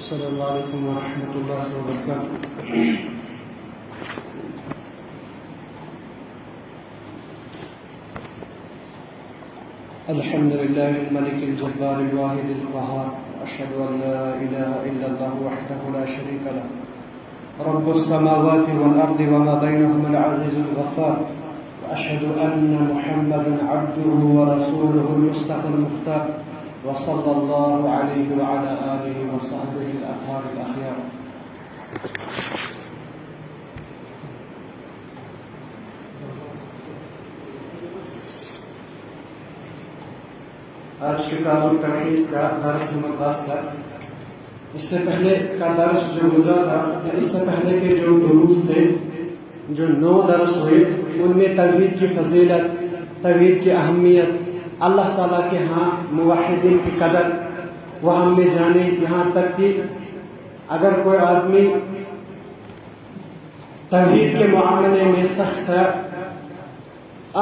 السلام علیکم ورحمۃ اللہ وبرکاتہ۔ الحمد للہ الملک الجبار الواحد القہار، اشہد ان لا الہ الا اللہ وحدہ لا شریک لہ رب السماوات والارض وما بینہما العزیز الغفار، واشہد ان محمدا عبدہ ورسولہ المصطفى المختار، وصلی اللہ علیہ وعلی آلہ وصحبہ الاطہار الاخیار۔ آج کے کتاب التوحید کا درس نمبر 10 ہے۔ اس سے پہلے کا درس جو گزرا تھا، اس سے پہلے کے جو دروس تھے، جو 9 درس ہوئے، ان میں توحید کی فضیلت، توحید کی اہمیت، اللہ تعالیٰ کے ہاں موحدین کی قدر وہ ہم نے جانے، یہاں تک کہ اگر کوئی آدمی توحید کے معاملے میں سخت ہے،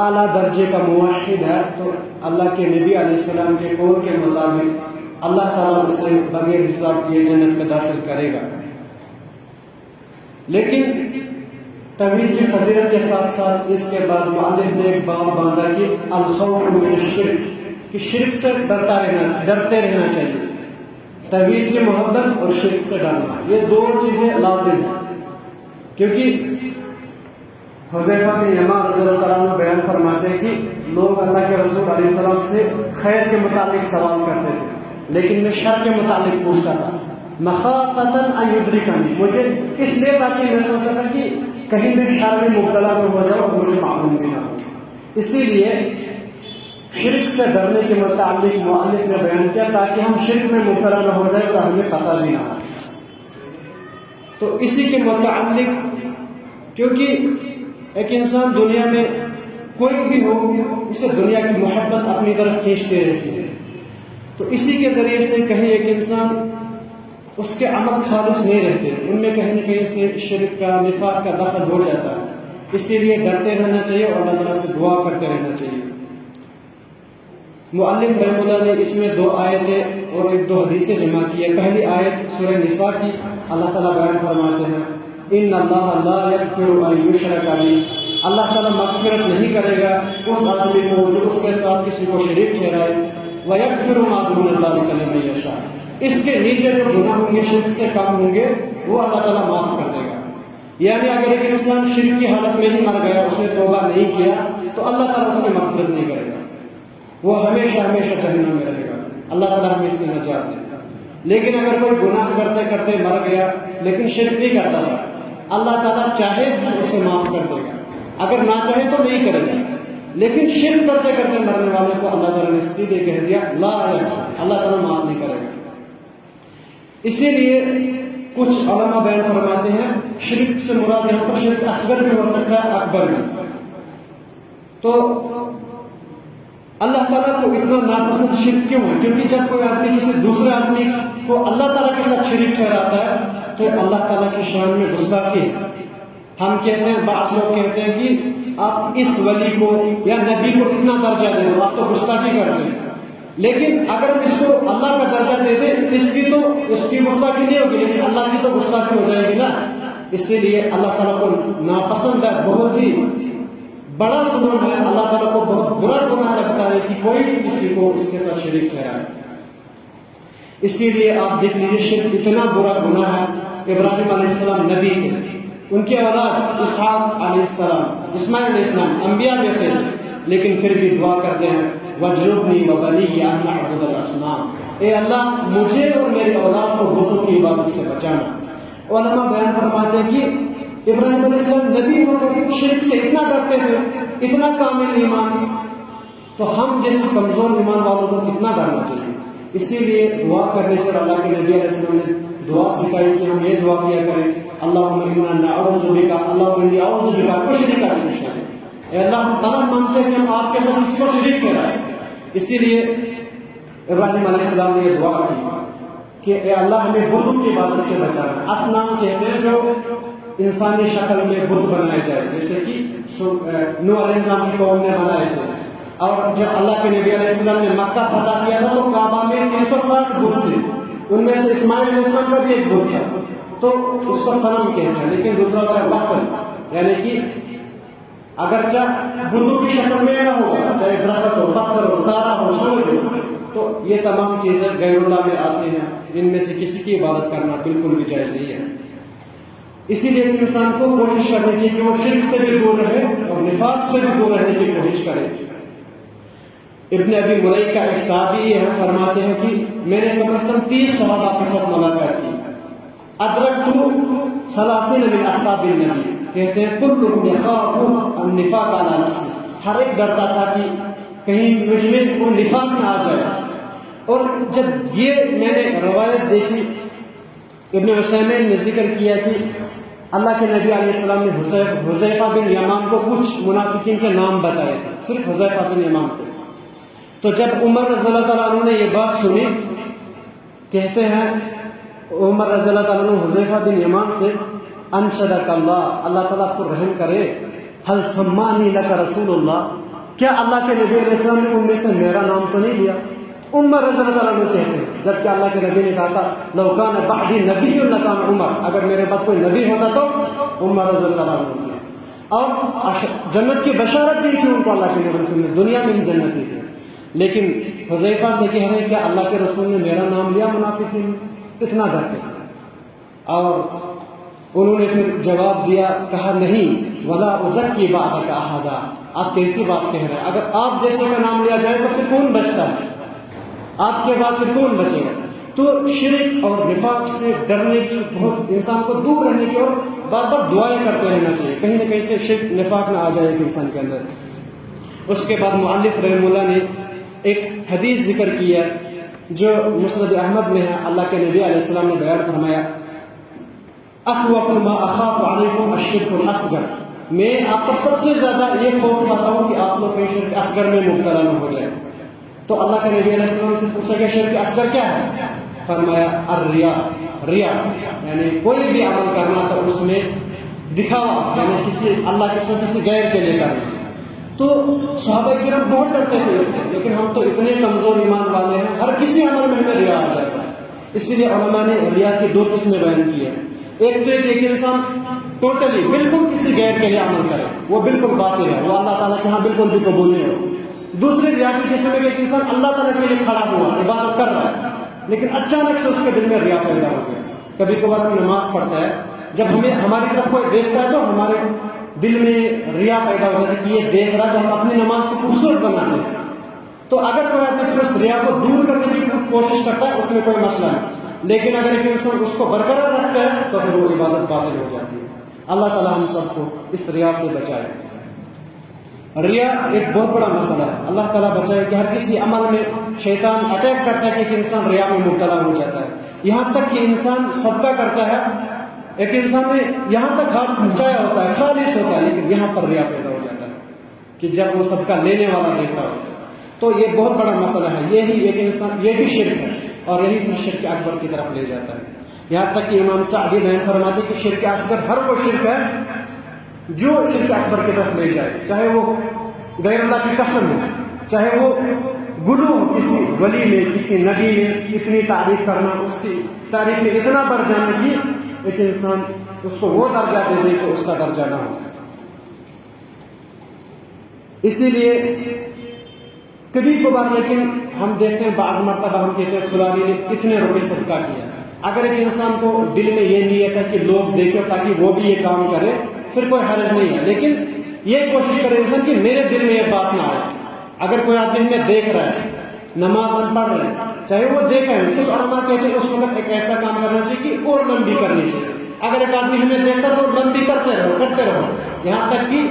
اعلیٰ درجے کا موحد ہے، تو اللہ کے نبی علیہ السلام کے قول کے مطابق اللہ تعالیٰ اسے بغیر حساب کیے جنت میں داخل کرے گا۔ لیکن توحید کی فضیلت کے ساتھ ساتھ اس کے بعد مؤلف نے ایک باب باندھا کہ الخوف من الشرک، کہ شرک سے ڈرتے رہنا چاہیے۔ توحید کی محبت اور شرک سے ڈرنا، یہ 2 چیزیں لازم ہیں، کیونکہ حذیفہ بن یمان رضی اللہ عنہ بیان فرماتے ہیں کہ لوگ اللہ کے رسول علیہ السلام سے خیر کے متعلق سوال کرتے تھے، لیکن میں شر کے متعلق پوچھتا تھا، مخافۃ ان یدرکنی، مجھے اس لیے تاکہ میں سوچتا تھا کہ کہیں میں شر میں مبتلا نہ ہو جاؤں اور مجھے معلوم بھی نہ ہو۔ اسی لیے شرک سے ڈرنے کے متعلق مؤلف نے بیان کیا تاکہ ہم شرک میں مبتلا نہ ہو جائے تو ہمیں پتہ بھی نہ ہو۔ تو اسی کے متعلق، کیونکہ ایک انسان دنیا میں کوئی بھی ہو، اسے دنیا کی محبت اپنی طرف کھینچتے رہتی ہے، تو اسی کے ذریعے سے کہیں ایک انسان اس کے عمل خالص نہیں رہتے، ان میں کہیں نہ کہیں سے شرک کا، نفاق کا دخل ہو جاتا ہے۔ اسی لیے ڈرتے رہنا چاہیے اور اللہ تعالیٰ سے دعا کرتے رہنا چاہیے۔ مؤلف رحمہ اللہ نے اس میں 2 آیتیں اور 1-2 حدیثیں جمع کی ہے۔ پہلی آیت سورہ نساء کی، اللہ تعالیٰ بیان فرماتے ہیں، ان اللہ لا یغفر ان یشرک بہ، اللہ تعالیٰ مغفرت نہیں کرے گا اس آدمی کو جو اس کے ساتھ کسی کو شریک ٹھہرائے، ویغفر ما دون ذلک لمن یشاء، اس کے نیچے جو گناہ ہوں گے، شرک سے کم ہوں گے، وہ اللہ تعالیٰ معاف کر دے گا۔ یعنی اگر ایک انسان شرک کی حالت میں ہی مر گیا، اس نے توبہ نہیں کیا، تو اللہ تعالیٰ اس کی مغفرت نہیں کرے گا، وہ ہمیشہ ہمیشہ جہنم میں رہے گا۔ اللہ تعالیٰ ہمیں اس سے نجات دے گا۔ لیکن اگر کوئی گناہ کرتے کرتے مر گیا لیکن شرک نہیں کرتا تھا، اللہ تعالیٰ چاہے تو اسے معاف کر دے گا، اگر نہ چاہے تو نہیں کرے گا۔ لیکن شرک کرتے کرتے مرنے والے کو اللہ تعالیٰ نے سیدھے کہہ دیا لا یغفر، اللہ تعالیٰ معاف نہیں کرے گا۔ اسی لیے کچھ علماء بیان فرماتے ہیں شرک سے مراد یہاں پر شرک اصغر بھی ہو سکتا ہے، اکبر بھی۔ تو اللہ تعالیٰ کو اتنا ناپسند شرک کیوں ہے؟ کیونکہ جب کوئی آدمی کسی دوسرے آدمی کو اللہ تعالیٰ کے ساتھ شریک ٹھہراتا ہے تو اللہ تعالیٰ کی شان میں گستاخی ہے۔ ہم کہتے ہیں، بعض لوگ کہتے ہیں کہ آپ اس ولی کو یا نبی کو اتنا درجہ دے دو، آپ تو گستاخی کرتے ہیں۔ لیکن اگر ہم اس کو اللہ کا درجہ دے دیں، اس کی گستاخی نہیں ہوگی، لیکن اللہ کی تو گستاخی ہو جائے گی نا۔ اسی لیے اللہ تعالیٰ کو ناپسند ہے، بہت ہی بڑا ظلم ہے، اللہ تعالیٰ کو بہت برا گناہ لگتا ہے کہ کوئی کسی کو اس کے ساتھ شریک ٹھہرائے۔ اسی لیے آپ دیکھ لیجیے شرک اتنا برا گناہ ہے۔ ابراہیم علیہ السلام نبی تھے، ان کے اولاد اسحاق علیہ السلام، اسماعیل علیہ السلام انبیاء میں سے، لیکن پھر بھی دعا کرتے ہیں وَاجْنُبْنِي وَبَنِيَّ أَن نَّعْبُدَ الْأَصْنَامَ، اے اللہ مجھے اور میری اولاد کو بتوں کی عبادت سے بچانا۔ علماء بیان فرماتے ہیں کہ ابراہیم علیہ السلام نبی ہو کر شرک سے اتنا ڈرتے تھے، اتنا کامل ایمان، تو ہم جیسے کمزور ایمان والوں کو کتنا ڈرنا چاہیے۔ اسی لیے دعا کرنے سے اللہ کے نبی علیہ السلام نے دعا سکھائی کہ ہم یہ دعا کیا کریں، اللہم انا نعوذ بک، اللہم انی اعوذ بک اشرک بک، اے اللہ تعالیٰ مانگتے ہیں کہ ہم آپ کے ساتھ اس کو شریک ٹھہرائیں۔ اسی لیے ابراہیم علیہ السلام نے یہ دعا کی کہ اے اللہ ہمیں بتوں کی عبادت سے بچانا۔ اصنام کہتے ہیں جو انسانی شکل میں بت بنائے جائے، جیسے کہ نوح علیہ السلام کی قوم نے بنائے تھے، اور جب اللہ کے نبی علیہ السلام نے مکہ فتح کیا تھا تو کعبہ میں 360 بت تھے، ان میں سے اسماعیل علیہ السلام کا بھی ایک بت تھا، تو اس کو صنم کہتے ہیں، لیکن دوسرا ہوتا ہے وقت، یعنی کہ اگرچہ بتوں کی شکل میں نہ ہوگا، چاہے درخت ہو، پتھر ہو، تارا ہو، سورج ہو، تو یہ تمام چیزیں غیر اللہ میں آتے ہیں، ان میں سے کسی کی عبادت کرنا بالکل بھی جائز نہیں ہے۔ اسی لیے انسان کو کوشش کرنی چاہیے کہ وہ شرک سے بھی دور رہے اور نفاق سے بھی دور رہنے کی کوشش کرے۔ ابن ابی ملیک کا ایک تابعی ہے، فرماتے ہیں کہ میں نے کم از کم 30 صحابہ کے ساتھ ملاقات کی، ادرکت 30 من اصحاب النبی، کہتے ہیں کلهم یخاف النفاق علی نفسہ، ہر ایک ڈرتا تھا کہ کہیں مجھ میں وہ نفاق نہ آ جائے۔ اور جب یہ میں نے روایت دیکھی، ابن عثیمین نے ذکر کیا کہ اللہ کے نبی علیہ السلام نے حذیفہ بن یمان کو کچھ منافقین کے نام بتائے تھے، صرف حذیفہ بن یمان کو۔ تو جب عمر رضی اللہ تعالیٰ عنہ نے یہ بات سنی، کہتے ہیں عمر رضی اللہ تعالیٰ عنہ حذیفہ بن یمان سے، انشدک اللہ، اللہ تعالیٰ کو رحم کرے، حل سمانی لک رسول اللہ، کیا اللہ کے نبی علیہ السلام نے ان میں سے میرا نام تو نہیں لیا؟ عمر رضی اللہ تعالیٰ عنہ کہتے ہیں، جبکہ اللہ کے نبی نے کہا تھا لو کان بعدی نبی لکان عمر، اگر میرے بعد کوئی نبی ہوتا تو عمر رضی اللہ عنہ نے، اور جنت کی بشارت دی تھی ان کو اللہ کے نبی رسول نے، دنیا میں ہی جنت دی تھی۔ لیکن حذیفہ سے کہہ رہے ہیں کیا اللہ کے رسول نے میرا نام لیا؟ منافقین اتنا ڈرتے تھے۔ اور انہوں نے پھر جواب دیا، کہا نہیں، ولا ازکی بعدک احدا، آپ کیسی بات کہہ رہے ہیں؟ اگر آپ جیسے کا نام لیا جائے تو پھر کون بچتا ہے؟ آپ کے بعد پھر کون بچے گا؟ تو شرک اور نفاق سے ڈرنے کی، بہت انسان کو دور رہنے کی، اور بار بار دعائیں کرتے رہنا چاہیے، کہیں نہ کہیں سے شرک نفاق نہ آ جائے ایک انسان کے اندر۔ اس کے بعد مؤلف رحمہ اللہ نے ایک حدیث ذکر کی ہے جو مسند احمد میں ہے، اللہ کے نبی علیہ السلام نے بیان فرمایا، اخوف ما اخاف علیکم الشرک الاصغر، میں آپ پر سب سے زیادہ یہ خوف کھاتا ہوں کہ آپ لوگ کہیں شرک اصغر میں مبتلا نہ ہو جائے۔ تو اللہ کے نبی علیہ السلام سے پوچھا کہ شرک اصغر کیا ہے؟ فرمایا الریا، ریا یعنی کوئی بھی عمل کرنا تو اس میں دکھاوا، یعنی کسی اللہ کے ساتھ کسی غیر کے لیے کرنا۔ تو صحابہ کرام بہت ڈرتے تھے اس سے، لیکن ہم تو اتنے کمزور ایمان والے ہیں، ہر کسی عمل میں ہمیں ریا آ جاتا ہے۔ اسی لیے علماء نے ریا کی 2 قسمیں بیان کی ہیں، ایک تو ایک انسان ٹوٹلی بالکل کسی غیر کے لیے عمل کرے، وہ بالکل باطل ہے، وہ اللہ تعالیٰ کے ہاں بالکل بھی قبول نہیں ہو۔ دوسری ریا کی قسم ہے کہ ایک انسان اللہ تعالیٰ کے لیے کھڑا ہوا، عبادت کر رہا ہے، لیکن اچانک سے اس کے دل میں ریا پیدا ہو گیا۔ کبھی کبھار ہم نماز پڑھتا ہے، جب ہمیں ہماری طرف کوئی دیکھتا ہے تو ہمارے دل میں ریا پیدا ہو جاتا ہے کہ یہ دیکھ رہا ہے، تو ہم اپنی نماز کو خوبصورت بناتے ہیں۔ تو اگر کوئی آدمی پھر اس ریا کو دور کرنے کی کوشش کرتا ہے، اس میں کوئی مسئلہ نہیں، لیکن اگر ایک انسان اس کو برقرار رکھتا ہے تو پھر وہ عبادت باطل ہو جاتی ہے۔ اللہ تعالیٰ ہم سب کو اس ریا سے بچائے۔ ریا ایک بہت بڑا مسئلہ ہے، اللہ تعالیٰ بچائے کہ ہر کسی عمل میں شیطان اٹیک کرتا ہے کہ ایک انسان ریا میں مبتلا ہو جاتا ہے، یہاں تک کہ انسان صدقہ کرتا ہے، ایک انسان نے یہاں تک ہاتھ پہنچایا ہوتا ہے، خالص ہوتا ہے، لیکن یہاں پر ریا پیدا ہو جاتا ہے کہ جب وہ صدقہ لینے والا دیکھ رہا ہوتا ہے۔ تو یہ بہت بڑا مسئلہ ہے، یہی ایک انسان، یہ بھی شرک ہے، اور یہی پھر شرک اکبر کی طرف لے جاتا ہے۔ یہاں تک کہ امام سعدی بیان فرماتے کہ شرک اصغر ہر وہ شرک ہے جو شرک اکبر کی طرف لے جائے، چاہے وہ غیر اللہ کی قسم ہو، چاہے وہ گلو ہو، کسی ولی میں، کسی نبی میں اتنی تعریف کرنا، اس کی تعریف میں اتنا بڑھ جانا کہ ایک انسان اس کو وہ درجہ دے دے جو اس کا درجہ نہ ہو۔ اسی لیے کبھی کبھار لیکن ہم دیکھتے ہیں بعض مرتبہ ہم کہتے ہیں فلانی نے اتنے روپے صدقہ کیا، اگر ایک انسان کو دل میں یہ نیت ہے کہ لوگ دیکھیں تاکہ وہ بھی یہ کام کرے، پھر کوئی حرج نہیں ہے، لیکن یہ کوشش کرے انسان کہ میرے دل میں یہ بات نہ آئے۔ اگر کوئی آدمی ہمیں دیکھ رہا ہے، نماز ہم پڑھ رہے ہیں، چاہے وہ دیکھے ہمیں، کچھ علماء کہتے ہیں اس وقت ایک ایسا کام کرنا چاہیے کہ اور لمبی کرنی چاہیے۔ اگر ایک آدمی ہمیں دیکھتا تو لمبی کرتے رہو یہاں تک کہ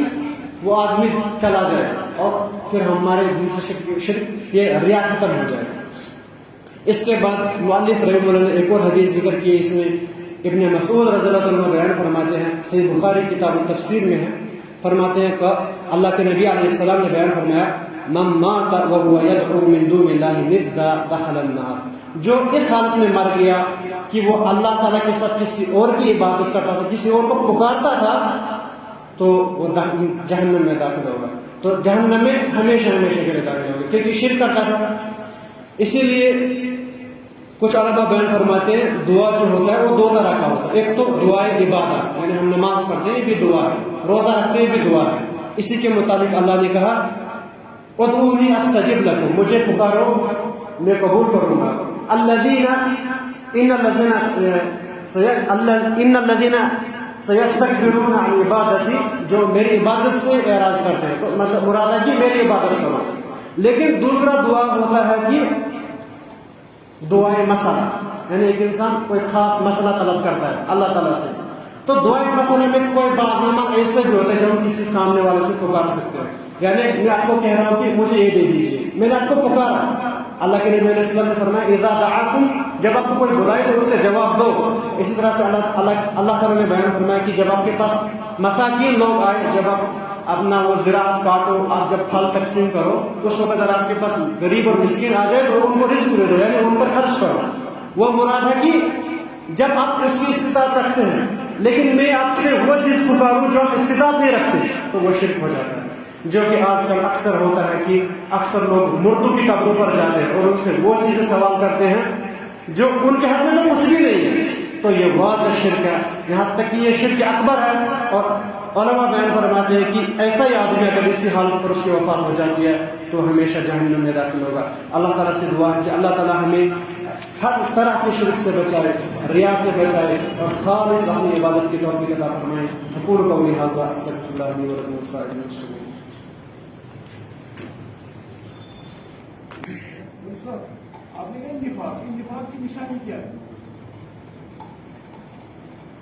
وہ آدمی چلا جائے اور پھر ہمارے دل سے شرک یہ ریا ختم ہو جائے۔ اس کے بعد مؤلف رحمہ اللہ نے ایک اور حدیث ذکر کی، اس میں ابن مسعود رضی اللہ عنہ بیان فرماتے ہیں، صحیح بخاری کتاب التفسیر میں ہے، فرماتے ہیں کہ اللہ کے نبی علیہ السلام نے بیان فرمایا، من مات وهو يدعو من دون الله ندا دخل النار، جو اس حالت میں مر گیا کہ وہ اللہ تعالیٰ کے ساتھ کسی اور کی عبادت کرتا تھا، کسی اور کو پکارتا تھا، تو وہ جہنم میں داخل ہوگا، تو جہنم میں ہمیشہ ہمیشہ کے لیے داخل ہوگا، کیونکہ شرک کرتا تھا۔ اسی لیے کچھ علماء بیان فرماتے ہیں دعا جو ہوتا ہے وہ دو طرح کا ہوتا ہے. ایک تو دعائے عبادت، یعنی ہم نماز پڑھتے ہیں یہ بھی دعا ہے، روزہ رکھتے ہیں یہ بھی دعا ہے. اسی کے مطابق اللہ نے کہا ادعونی استجب لکم، مجھے پکارو میں قبول کروں گا. ان الذین سیستکبرون عن عبادتی، جو میری عبادت سے اعراض کرتے ہیں، تو مطلب مراد ہے کہ میری عبادت کرو. لیکن دوسرا دعا ہوتا ہے کہ دعائے مسئلہ، یعنی ایک انسان کوئی خاص مسئلہ طلب کرتا ہے اللہ تعالیٰ سے، تو دعائے مسئلے میں کوئی بعض اوقات ایسے بھی ہوتے ہیں جب ہم کسی سامنے والے سے پکار سکتے ہیں. یعنی میں آپ کو کہہ رہا ہوں کہ مجھے یہ دے دیجیے، میں نے آپ کو پکارا. اللہ کے نبی علیہ السلام نے فرمایا اذا دعاکم، جب آپ کو کوئی بلائے تو اسے جواب دو. اسی طرح سے اللہ تعالیٰ نے بیان فرمایا کہ جب آپ کے پاس مساکین لوگ آئے، جب آپ اپنا وہ زراعت کاٹو، آپ جب پھل تقسیم کرو، اس وقت اگر آپ کے پاس غریب اور مسکین آ جائے تو ان کو رزق دے دو، یعنی ان پر خرچ کرو. وہ مراد ہے کہ جب آپ اس کی استطاعت رکھتے ہیں، لیکن میں آپ سے وہ چیز پکاروں جو آپ استطاعت نہیں رکھتے، تو وہ شرک ہو جاتا ہے. جو کہ آج کل اکثر ہوتا ہے کہ اکثر لوگ مردوں کی قبروں پر جاتے ہیں اور ان سے وہ چیزیں سوال کرتے ہیں جو ان کے حق میں تو کچھ بھی نہیں ہے. تو یہ واضح شرک ہے، یہاں تک کہ یہ شرک اکبر ہے. اور علماء بیان فرماتے ہیں کہ ایسا ہی آدمی اگر اسی حالت پر اس کی وفات ہو جاتی ہے تو ہمیشہ جہنم میں داخل ہوگا. اللہ تعالیٰ سے دعا ہے کہ اللہ تعالیٰ ہمیں ہر طرح کے شرک سے بچائے، ریا سے بچائے، اور خالص اپنی عبادت کی توفیق عطا فرمائے. اقول قولی ھذا استغفر اللہ لی ولکم ولسائر المسلمین. آپ نے کہا نفاق کی نشانی کیا ہے؟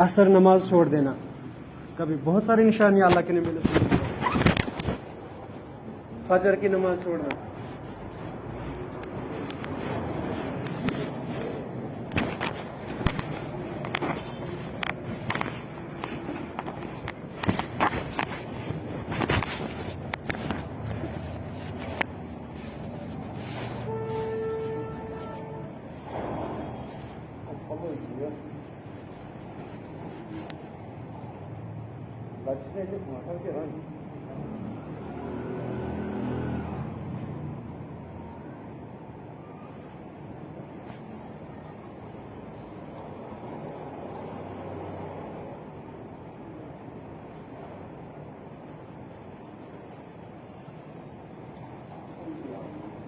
اثر نماز چھوڑ دینا. کبھی بہت ساری نشانیاں اللہ کے نبی علیہ السلام، فجر کی نماز چھوڑنا. Legislative,